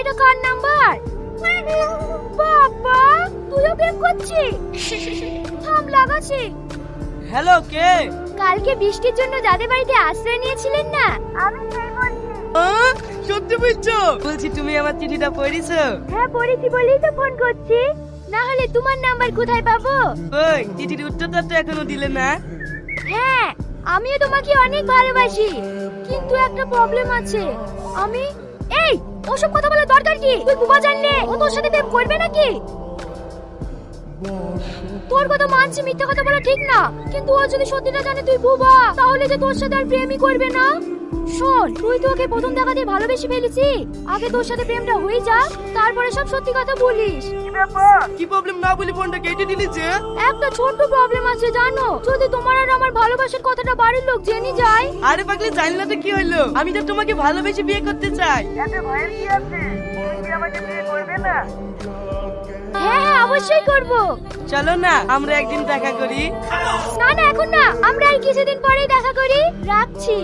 এটা কার নাম্বার? বাবা, তুইও প্রেম করছিস? থাম, লাগাচ্ছি। হ্যালো, কে? কালকে বৃষ্টির জন্য যাদের বাড়িতে আশ্রয় নিয়েছিলেন না, আমি সেই বলছি। সত্যি বলছো? বলছি তুমি আমার চিঠিটা পড়েছো? হ্যাঁ, পড়েছি বলেই তো ফোন করছি। না হলে তোমার নাম্বার কোথায় পাবো? ওই চিঠির উত্তরটা তো এখনো দিলে না। হ্যাঁ, আমিও তোমাকে অনেক ভালোবাসি, কিন্তু একটা প্রবলেম আছে। আমি এই ওসব কথা বলার দরকার কি? তুই বুবা জানলে ও তোর সাথে প্রেম করবে নাকি? তোর কথা মানছি, মিথ্যা কথা বলা ঠিক না, কিন্তু ও যদি সত্যিটা জানে তুই বুবা, তাহলে যে তোর সাথে আর প্রেমই করবে না। শোন, তুই তো ওকে প্রথম দেখাতেই ভালোবেসে ফেলেছি। আগে তোর সাথে প্রেমটা হয়ে যা, তারপরে সব সত্যি কথা বলিস। কি প্রবলেম না বলি ফোনটা কেটে দিলি যে? একটা ছোট্ট প্রবলেম আছে জানো, যদি তোমার আর আমার ভালোবাসার কথাটা বাড়ির লোক জেনে যায়। আরে পাগলি, জানলে তো কি হলো? আমি তো তোমাকে ভালোবেসে বিয়ে করতে চাই। এত ভয়ের কি আছে? তুমি কি আমাকে বিয়ে করবে না? হ্যাঁ হ্যাঁ, অবশ্যই করব। চলো না আমরা একদিন দেখা করি। না না, এখন না, আমরা এই কিছুদিন পরেই দেখা করি। রাখছি।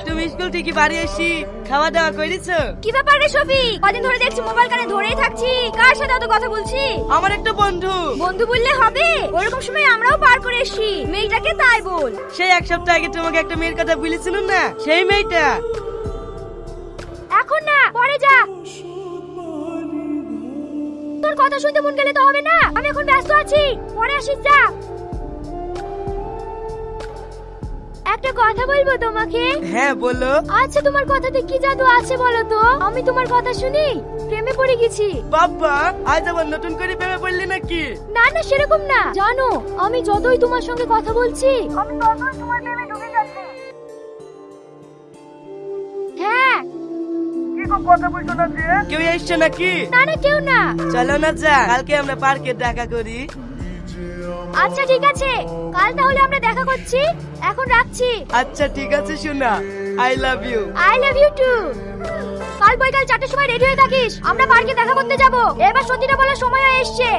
তুমি স্কুল থেকে বাড়ি এসি খাওয়া দাওয়া করেছো? কি ব্যাপার রে সবি, কদিন ধরে দেখছি মোবাইল কানে ধরেই থাকছি। কার সাথে অত কথা বলছি? আমার একটা বন্ধু। বন্ধু বললে হবে? ওরকম সময় আমরাও পার করে এসছি। মেয়েটাকে তাই বল। সেই এক সপ্তাহ আগে তোমাকে একটা মেয়ের কথা বলেছিলাম না, সেই মেয়েটা। এখন না, পরে যা। তোর কথা শুনতে মন গেলে তো হবে না, আমি এখন ব্যস্ত আছি, পরে আসিস, যা। একটা কথা বলবো তোমাকে। হ্যাঁ বলো। আচ্ছা, তোমার কথাতে কি জাদু আছে বলো তো? আমি তোমার কথা শুনি প্রেমে পড়ে গেছি। বাবা, আজ আবার নতুন করে প্রেমে পড়লি নাকি? না না, সেরকম না। জানো, আমি যতই তোমার সঙ্গে কথা বলছি, আমি ততই তোমার প্রেমে ডুবে যাচ্ছি। হ্যাঁ। কি গো, কথা বলছো না যে? কেউ এসছে নাকি? না না, কেউ না। চলো না যা, কালকে আমরা পার্কে দেখা করি। আচ্ছা ঠিক আছে, কাল তাহলে আমরা দেখা করছি। এখন রাখছি। আচ্ছা ঠিক আছে সোনা, I love you. I love you too. কাল বৈকাল 4টার সময় রেডি হয়ে থাকিস, আমরা পার্কে দেখা করতে যাব। এবার সত্যিটা বলার সময় হয়ে এসেছে।